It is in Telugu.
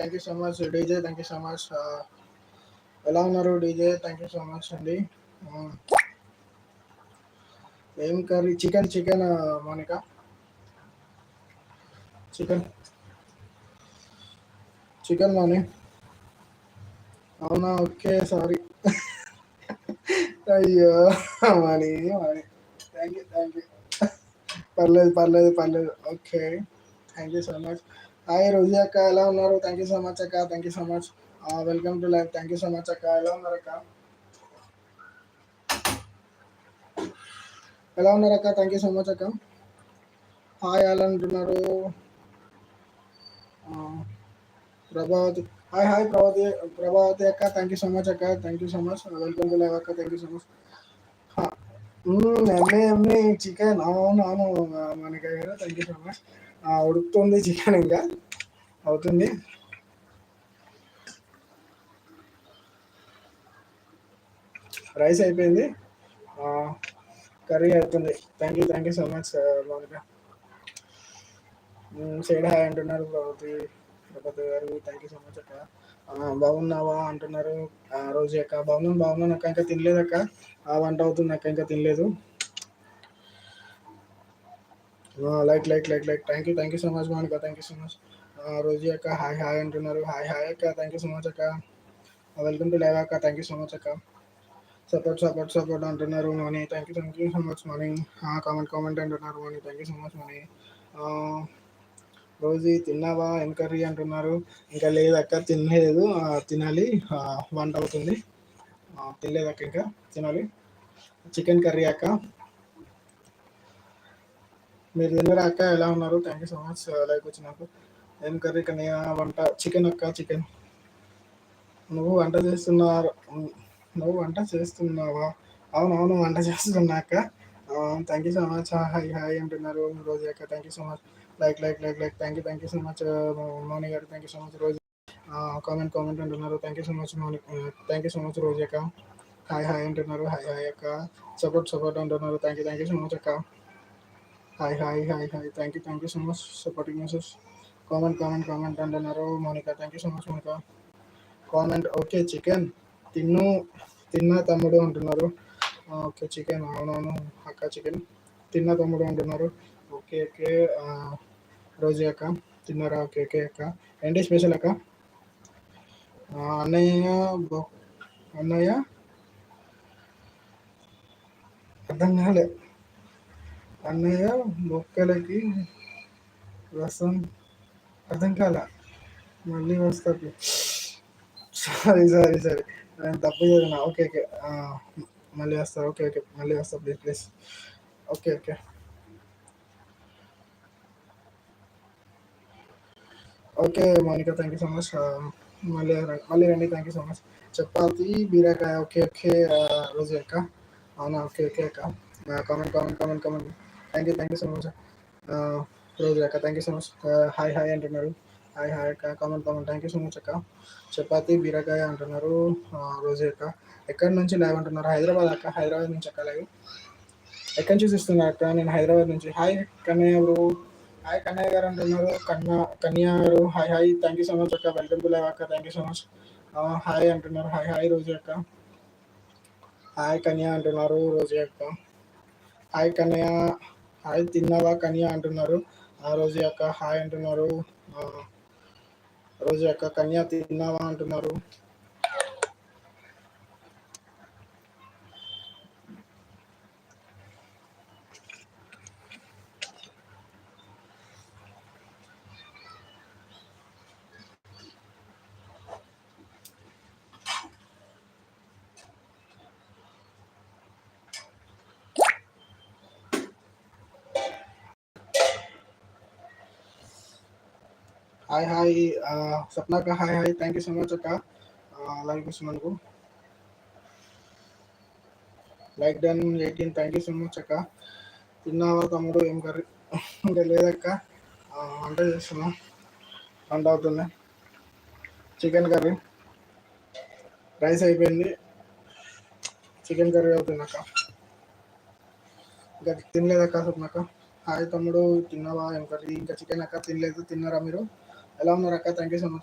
Thank you so much DJ, thank you so much. ఎలా ఉన్నారు DJ? Thank you so much అండి. ఆ, ఏం curry? Chicken chicken Monika, chicken chicken Moni. అవునా, ఓకే, సారీ. అయ్యో, మనీ మనీ. Thank you. పర్లేదు పర్లేదు పర్లేదు, okay. Thank you so much. Hi Rosy అక్క, ఎలా ఉన్నారు? థ్యాంక్ యూ సో మచ్ అక్క, thank you so much. Welcome to live. Thank you so much అక్క. ఎలా ఉన్నారు అక్క? ఎలా ఉన్నారు అక్క? థ్యాంక్ యూ సో మచ్ అక్క. హాయ్ ఎలా అంటున్నారు? ఆ, ప్రభావతి. Hi hi Prabhavati. ప్రభావతి అక్క, థ్యాంక్ యూ సో మచ్ అక్క, thank you so much. Welcome to live అక్క, థ్యాంక్ యూ సో మచ్. ఎమ్మె ఎమ్మె చికెన్, అవును అవును. మనకి థ్యాంక్ యూ సో మచ్. ఉడుకుతుంది చికెన్, ఇంకా అవుతుంది. రైస్ అయిపోయింది, కర్రీ అవుతుంది. Thank you so much Mounika. Side hi అంటున్నారు ప్రభావతి, ప్రభావతి గారు. థ్యాంక్ యూ సో మచ్ అక్క. బాగున్నావా అంటున్నారు రోజు అక్క. బాగున్నాను బాగున్నాను అక్క, ఇంకా తినలేదు అక్క. వంట అవుతుంది అక్క, ఇంకా తినలేదు. Like thank you so much Mounika, thank you so much. రోజు అక్క హాయ్ హాయ్ అంటున్నారు. హాయ్ హాయ్ అక్క, థ్యాంక్ యూ సో మచ్ అక్క. వెల్కమ్ టు లైవ్ అక్క, థ్యాంక్ యూ సో మచ్ అక్క. సపోర్ట్ అంటున్నారు Mani. Thank you so much Mani. Comment అంటున్నారు Mani. Thank you so much Mani. రోజు తిన్నావా, ఏం కర్రీ అంటున్నారు. ఇంకా లేదు అక్క, తినలేదు. తినాలి. వంట అవుతుంది. తినలేదు అక్క, ఇంకా తినాలి. చికెన్ కర్రీ అక్క. మీరు తిన్నారా అక్క? ఎలా ఉన్నారు? Thank you so much like వచ్చినాకు. ఏం కర్రీ కానీ వంట? చికెన్ అక్క, చికెన్. నువ్వు వంట చేస్తున్నారు? నువ్వు వంట చేస్తున్నావా? అవునవును, వంట చేస్తున్నాక. Thank you so much. Hi hi అంటున్నారు రోజు అక్క. Thank you so much. Like thank you so much Mouni గారు. Thank you so much Roju. Comment అంటున్నారు. Thank you so much Mouni. Thank you so much రోజు అక్క. హాయ్ హాయ్ అంటున్నారు. హాయ్ హాయ్ అక్క. సపోర్ట్ అంటున్నారు. థ్యాంక్ యూ సో మచ్ అక్క. Hi. Thank you so much supporting message. Comment అంటున్నారు Mounika. Thank you so much Mounika. Comment okay. Chicken తిన్ను తిన్నా తమ్ముడు అంటున్నారు. ఓకే చికెన్, అవునవును అక్క, చికెన్ తిన్నా తమ్ముడు అంటున్నారు. Okay okay. రోజు అక్క తిన్నారా? ఓకే ఓకే అక్క. ఏంటి స్పెషల్ అక్క? అన్నయ్య అన్నయ్య అర్థం కాలే. అన్నయ్య బొక్కలకి రసం అర్థం కాల. మళ్ళీ వస్తాడు. సారీ నేను తప్పు చదివినా. ఓకే. మళ్ళీ వస్తా. ఓకే మళ్ళీ వస్తా, please. Okay. Okay Mounika, thank you so much. మళ్ళీ రండి. Thank you so much. Chapati బీరకాయ. ఓకే. రోజు అక్క. అవునా, ఓకే అక్క. Comment. Thank you so much రోజు అక్క. Thank you so much. Hi అంటున్నారు. హాయ్ అక్క. Comment. Thank you so much అక్క. చపాతి బీరకాయ అంటున్నారు రోజు అక్క. ఎక్కడి నుంచి లైవ్ అంటున్నారు? హైదరాబాద్ అక్క. హైదరాబాద్ నుంచి అక్క లైవ్. ఎక్కడి నుంచి చూస్తున్నారు అక్క? నేను హైదరాబాద్ నుంచి. Hi Kannayya bro. Hi Kannayya గారు అంటున్నారు. కన్యా గారు hi. Thank you so much అక్క. వెల్కమ్ టు లైవ్ అక్క. Thank you so much. Hi అంటున్నారు. హాయ్ రోజు అక్క. హాయ్ కన్యా అంటున్నారు రోజు అక్క. హాయ్ కన్నయ్య. హాయ్ తిన్నావా కన్యా అంటున్నారు రోజు అక్క. హాయ్ అంటున్నారు రోజు అక్క. కన్యా తిన్నావా అంటున్నారు. హాయ్ సప్నా అక్క. Hi thank you so much అక్క. లైక్ ఇస్తున్నందుకు. Like done 18. Thank you so much అక్క. తిన్నావా తమ్ముడు? ఏం కర్రీ? ఇంకా లేదక్క, వంట చేస్తున్నా. వంట అవుతుంది. Chicken curry. రైస్ అయిపోయింది, చికెన్ కర్రీ అవుతుంది అక్క. ఇంకా తినలేదక్క స్వప్నక్క. హాయ్ తమ్ముడు తిన్నావా? ఏం కర్రీ? ఇంకా చికెన్ అక్క, తినలేదు. తిన్నారా మీరు? ఎలా ఉన్నారు అక్క? Thank you so much.